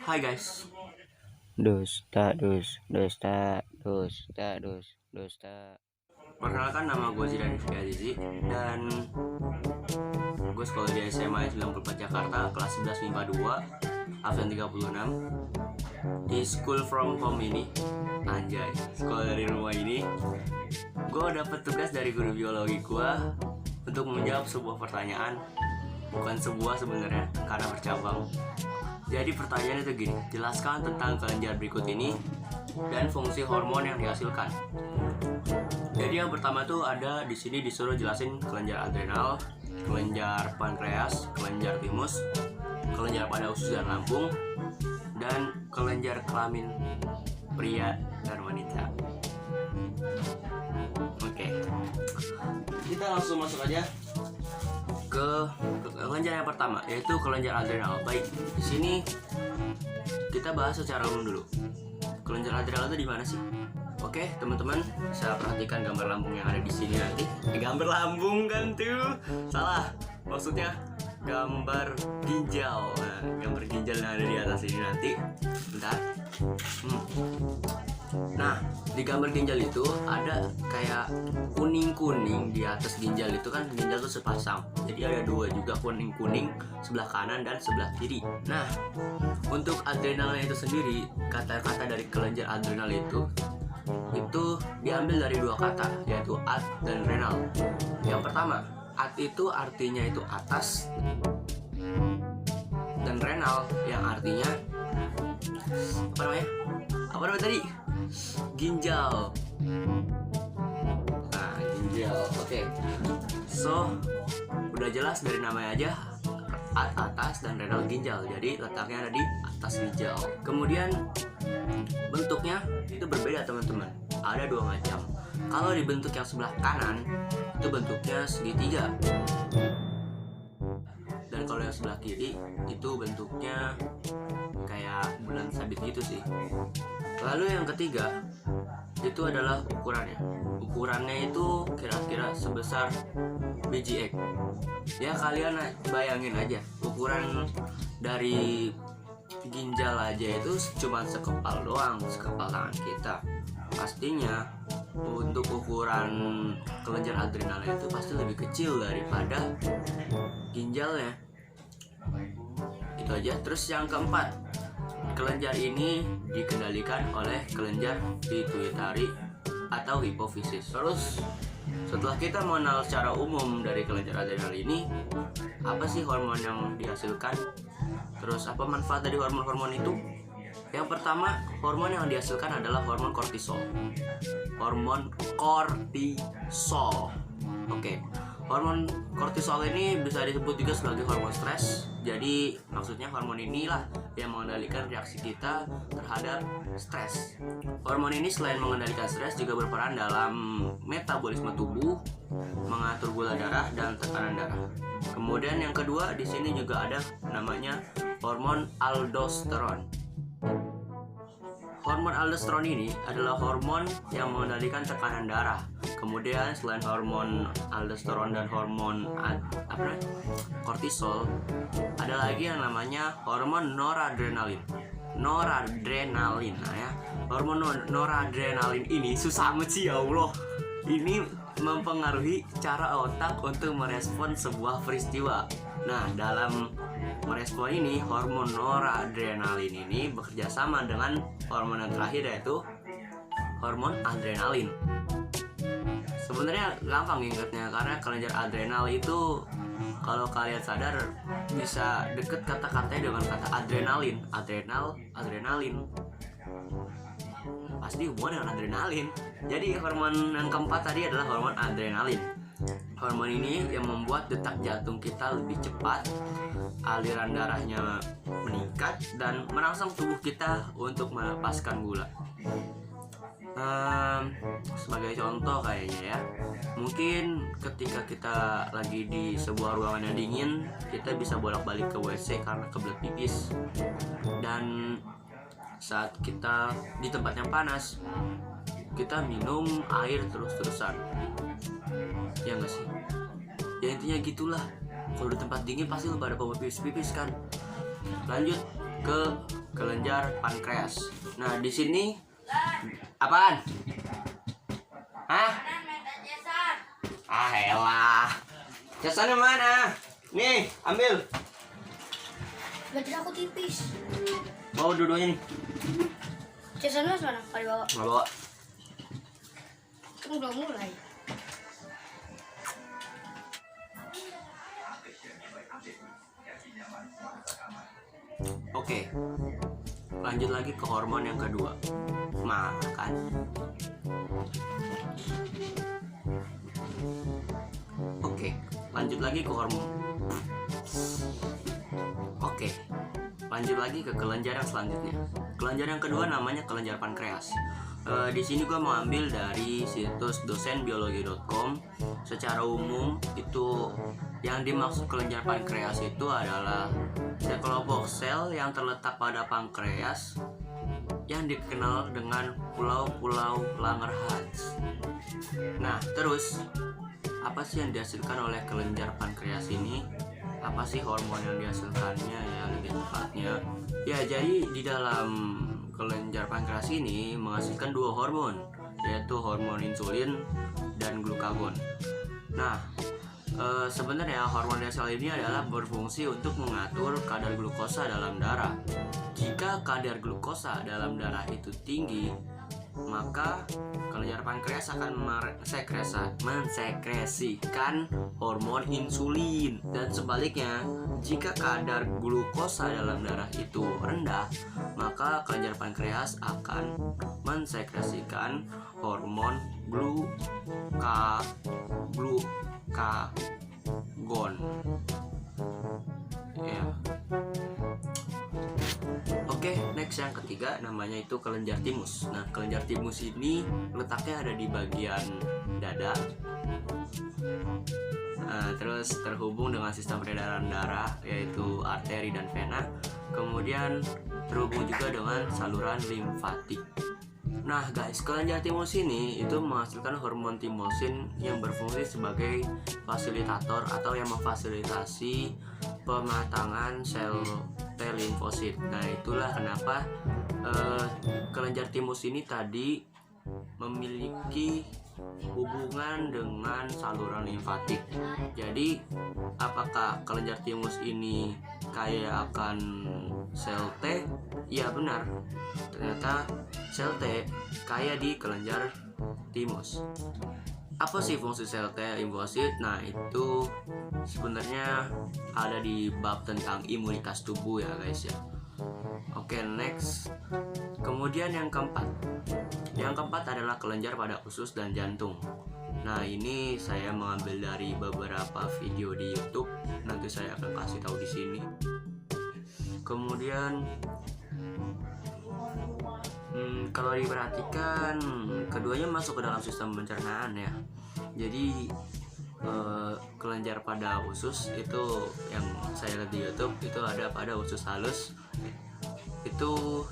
Hai guys, Dusta. perkenalkan nama gue Zidan Rifki Azizi dan gue sekolah di SMA 94 Jakarta, kelas 11 MIPA 2, absen 36. Di school from home ini, anjay, sekolah dari rumah ini, gue dapet tugas dari guru biologi gue untuk menjawab sebuah pertanyaan. Bukan sebuah sebenarnya, karena bercabang. Jadi pertanyaannya itu gini, jelaskan tentang kelenjar berikut ini dan fungsi hormon yang dihasilkan. Jadi yang pertama tuh ada di sini disuruh jelasin kelenjar adrenal, kelenjar pankreas, kelenjar timus, kelenjar pada usus dan lambung, dan kelenjar kelamin pria dan wanita. Oke, kita langsung masuk aja ke kelenjar yang pertama, yaitu kelenjar adrenal. Baik, di sini kita bahas secara umum dulu. Kelenjar adrenal itu di mana sih? Oke, teman-teman bisa perhatikan gambar lambung yang ada di sini nanti. Gambar lambung kan tuh? Salah, maksudnya gambar ginjal. Nah, gambar ginjal yang ada di atas ini nanti. Bentar. Nah, di gambar ginjal itu ada kayak kuning-kuning di atas ginjal itu kan, ginjal itu sepasang. Jadi ada dua juga kuning-kuning, sebelah kanan dan sebelah kiri. Nah, untuk adrenalnya itu sendiri, kata-kata dari kelenjar adrenal itu diambil dari dua kata, yaitu ad dan renal. Yang pertama, ad itu artinya itu atas, dan renal yang artinya apa namanya tadi? Ginjal. Nah, ginjal. Oke. So, udah jelas dari namanya aja, ad atas dan renal ginjal. Jadi letaknya ada di atas ginjal. Kemudian bentuknya itu berbeda, teman-teman. Ada dua macam. Kalau di bentuk yang sebelah kanan itu bentuknya segitiga. Dan kalau yang sebelah kiri itu bentuknya kayak bulan sabit gitu sih. Lalu yang ketiga itu adalah ukurannya. Ukurannya itu kira-kira sebesar biji egg. Ya kalian bayangin aja, ukuran dari ginjal aja itu cuma sekepal doang, sekepal tangan kita. Pastinya untuk ukuran kelenjar adrenal itu pasti lebih kecil daripada ginjalnya. Itu aja. Terus yang keempat, kelenjar ini dikendalikan oleh kelenjar pituitari atau hipofisis. Terus setelah kita mengenal secara umum dari kelenjar adrenal ini, apa sih hormon yang dihasilkan? Terus apa manfaat dari hormon-hormon itu? Yang pertama, hormon yang dihasilkan adalah hormon kortisol. Hormon kortisol. Oke. Hormon kortisol ini bisa disebut juga sebagai hormon stres. Jadi maksudnya hormon inilah yang mengendalikan reaksi kita terhadap stres. Hormon ini selain mengendalikan stres juga berperan dalam metabolisme tubuh, mengatur gula darah dan tekanan darah. Kemudian yang kedua di sini juga ada namanya hormon aldosteron. Hormon aldosteron ini adalah hormon yang mengendalikan tekanan darah. Kemudian selain hormon aldosteron dan hormon kortisol, ada lagi yang namanya hormon noradrenalin. Nah ya, hormon noradrenalin ini susah amat sih, ya Allah. Ini mempengaruhi cara otak untuk merespon sebuah peristiwa. Nah, dalam merespon ini, hormon noradrenalin ini bekerja sama dengan hormon yang terakhir, yaitu hormon adrenalin. Sebenarnya gampang ingatnya, karena kelenjar adrenal itu kalau kalian sadar bisa deket kata-katanya dengan kata adrenalin. Adrenalin pasti hubungan dengan adrenalin. Jadi hormon yang keempat tadi adalah hormon adrenalin. Hormon ini yang membuat detak jantung kita lebih cepat, aliran darahnya meningkat, dan merangsang tubuh kita untuk melepaskan gula. Sebagai contoh kayaknya ya, mungkin ketika kita lagi di sebuah ruangan yang dingin, kita bisa bolak-balik ke WC karena kebelet pipis. Dan saat kita di tempat yang panas, kita minum air terus-terusan. Ya nggak sih? Ya intinya gitulah. Kalau di tempat dingin pasti lu pada pipis kan. Lanjut ke kelenjar pankreas. Nah, di sini apaan? Hah? Ah, elah. Jasanya mana? Nih, ambil. Badan aku tipis. Bawa dua-duanya nih. Jason mas mana? Kalau dibawa. Nggak bawa. Kan udah mulai. Oke. Lanjut lagi ke hormon yang kedua. Makan. Oke, lanjut lagi ke hormon. Oke. Lanjut lagi ke kelenjar yang selanjutnya. Kelenjar yang kedua namanya kelenjar pankreas. Di sini gue mau ambil dari situs dosenbiologi.com. Secara umum itu yang dimaksud kelenjar pankreas itu adalah sekelompok sel yang terletak pada pankreas yang dikenal dengan pulau-pulau Langerhans. Nah, terus apa sih yang dihasilkan oleh kelenjar pankreas ini? Apa sih hormon yang dihasilkannya ya lebih tepatnya? Ya, jadi di dalam kelenjar pankreas ini menghasilkan dua hormon, yaitu hormon insulin dan glukagon. Nah, sebenarnya hormon sel ini adalah berfungsi untuk mengatur kadar glukosa dalam darah. Jika kadar glukosa dalam darah itu tinggi, maka kelenjar pankreas akan mensekresikan hormon insulin, dan sebaliknya jika kadar glukosa dalam darah itu rendah, maka kelenjar pankreas akan mensekresikan hormon glukagon. Ya. Oke, next yang ketiga namanya itu kelenjar timus. Nah, kelenjar timus ini letaknya ada di bagian dada. Terus terhubung dengan sistem peredaran darah yaitu arteri dan vena. Kemudian terhubung juga dengan saluran limfatik. Nah guys, kelenjar timus ini itu menghasilkan hormon timosin yang berfungsi sebagai fasilitator atau yang memfasilitasi pematangan sel T limfosit. Nah, itulah kenapa kelenjar timus ini tadi memiliki hubungan dengan saluran limfatik. Jadi, apakah kelenjar timus ini kaya akan sel T? Iya benar. Ternyata sel T kaya di kelenjar timus. Apa sih fungsi sel T limfosit? Nah, itu sebenarnya ada di bab tentang imunitas tubuh ya guys ya. Oke, next. Kemudian yang keempat. Yang keempat adalah kelenjar pada usus dan jantung. Nah, ini saya mengambil dari beberapa video di YouTube. Nanti saya akan kasih tahu di sini. Kemudian kalau diperhatikan, keduanya masuk ke dalam sistem pencernaan ya. Jadi kelenjar pada usus itu yang saya lihat di YouTube itu ada pada usus halus. Itu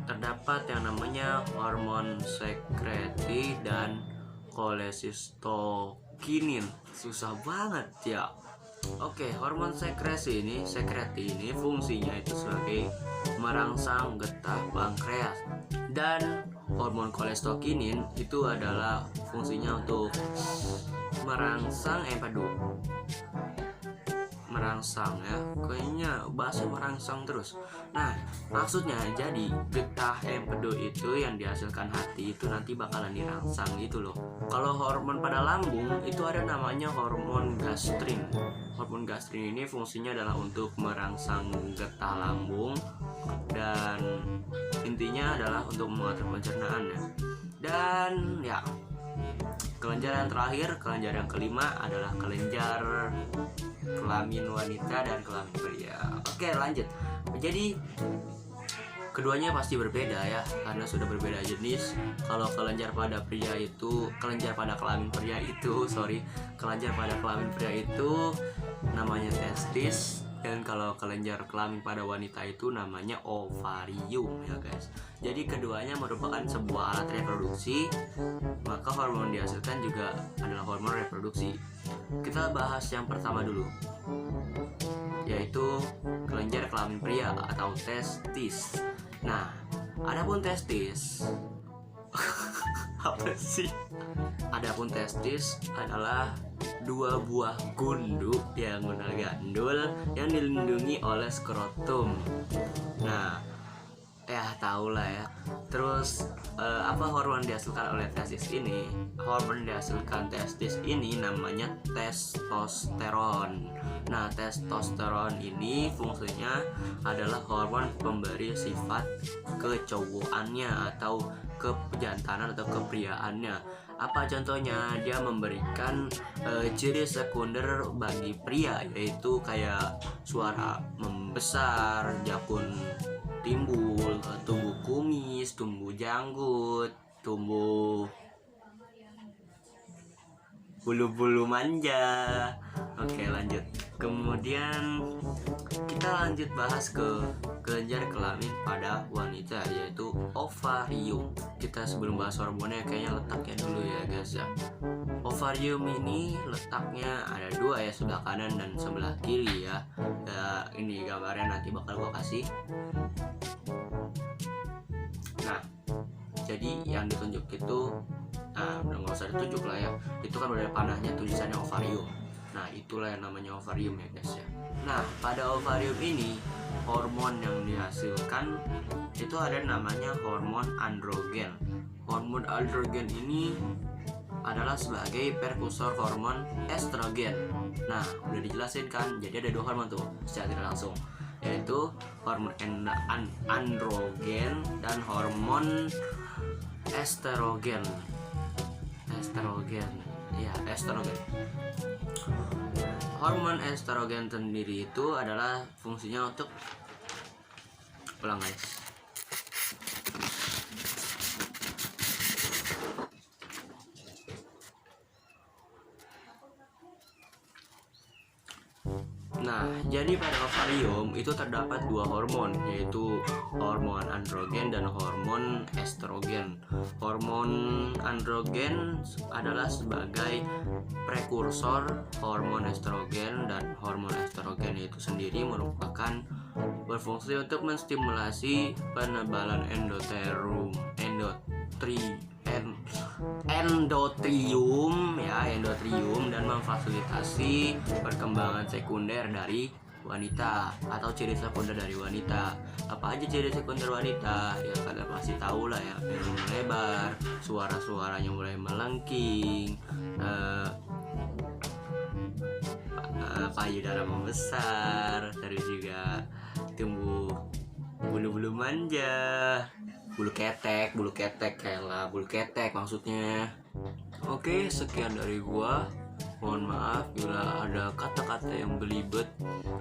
terdapat yang namanya hormon sekreti dan kolesistokinin. Susah banget ya. Oke, hormon sekreti ini fungsinya itu sebagai merangsang getah pankreas, dan hormon kolestokinin itu adalah fungsinya untuk merangsang empedu. Merangsang ya, kayaknya bahasa merangsang terus. Nah, maksudnya jadi getah empedu itu yang dihasilkan hati itu nanti bakalan dirangsang gitu loh. Kalau hormon pada lambung itu ada namanya hormon gastrin. Hormon gastrin ini fungsinya adalah untuk merangsang getah lambung, dan intinya adalah untuk mengatur pencernaannya. Dan ya, kelenjar yang terakhir, kelenjar yang kelima adalah kelenjar kelamin wanita dan kelamin pria. Oke, lanjut. Jadi keduanya pasti berbeda ya, karena sudah berbeda jenis. Kalau kelenjar pada kelamin pria itu namanya testis, dan kalau kelenjar kelamin pada wanita itu namanya ovarium ya guys. Jadi keduanya merupakan sebuah alat reproduksi, maka hormon dihasilkan juga adalah hormon reproduksi. Kita bahas yang pertama dulu. yaitu kelenjar kelamin pria atau testis. Nah, adapun testis apa sih? Adapun testis adalah dua buah gundu yang gundul yang dilindungi oleh skrotum. Nah, ya tau lah ya. Terus apa hormon dihasilkan oleh testis ini? Hormon dihasilkan testis ini namanya testosteron. Nah, testosteron ini fungsinya adalah hormon pemberi sifat kecowokannya atau kejantanan atau kepriaannya. Apa contohnya? Dia memberikan ciri sekunder bagi pria, yaitu kayak suara membesar, jakun timbul, tumbuh kumis, tumbuh janggut, tumbuh bulu-bulu manja. Oke, lanjut. Kemudian kita lanjut bahas ke kelenjar kelamin pada wanita, yaitu ovarium. Kita sebelum bahas hormonnya kayaknya letaknya dulu ya guys ya. Ovarium ini letaknya ada dua ya, sebelah kanan dan sebelah kiri ya. Ini gambarnya nanti bakal gua kasih. Nah, jadi yang ditunjuk itu, nah udah nggak usah ditunjuk lah ya, itu kan udah panahnya tulisannya ovarium. Nah, itulah yang namanya ovarium ya guys ya. Nah, pada ovarium ini hormon yang dihasilkan itu ada namanya hormon androgen. Hormon androgen ini adalah sebagai prekursor hormon estrogen. Nah, udah dijelasin kan, jadi ada dua hormon tuh secara tidak langsung, yaitu hormon androgen dan hormon estrogen. Estrogen. Hormon estrogen sendiri itu adalah fungsinya untuk ulang guys. Nah, jadi pada ovarium itu terdapat dua hormon, yaitu hormon androgen dan hormon estrogen. Hormon androgen adalah sebagai prekursor hormon estrogen, dan hormon estrogen itu sendiri merupakan berfungsi untuk menstimulasi penebalan endotrium dan memfasilitasi perkembangan sekunder dari wanita atau ciri sekunder dari wanita. Apa aja ciri sekunder wanita? Ya kalian pasti tahu lah ya, peluru lebar, suaranya mulai melengking, payudara membesar, terus juga tumbuh bulu-bulu manja, bulu ketek maksudnya. Oke, sekian dari gua. Mohon maaf bila ada kata-kata yang belibet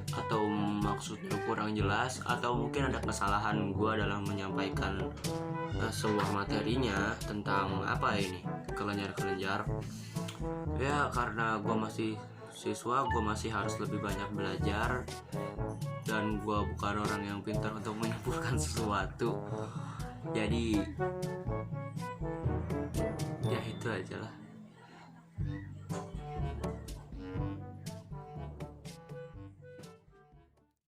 atau maksudnya kurang jelas, atau mungkin ada kesalahan gua dalam menyampaikan sebuah materinya tentang apa ini, kelenjar-kelenjar. Ya, karena gua masih siswa, gue masih harus lebih banyak belajar, dan gue bukan orang yang pintar untuk menyimpulkan sesuatu. Jadi ya itu aja lah.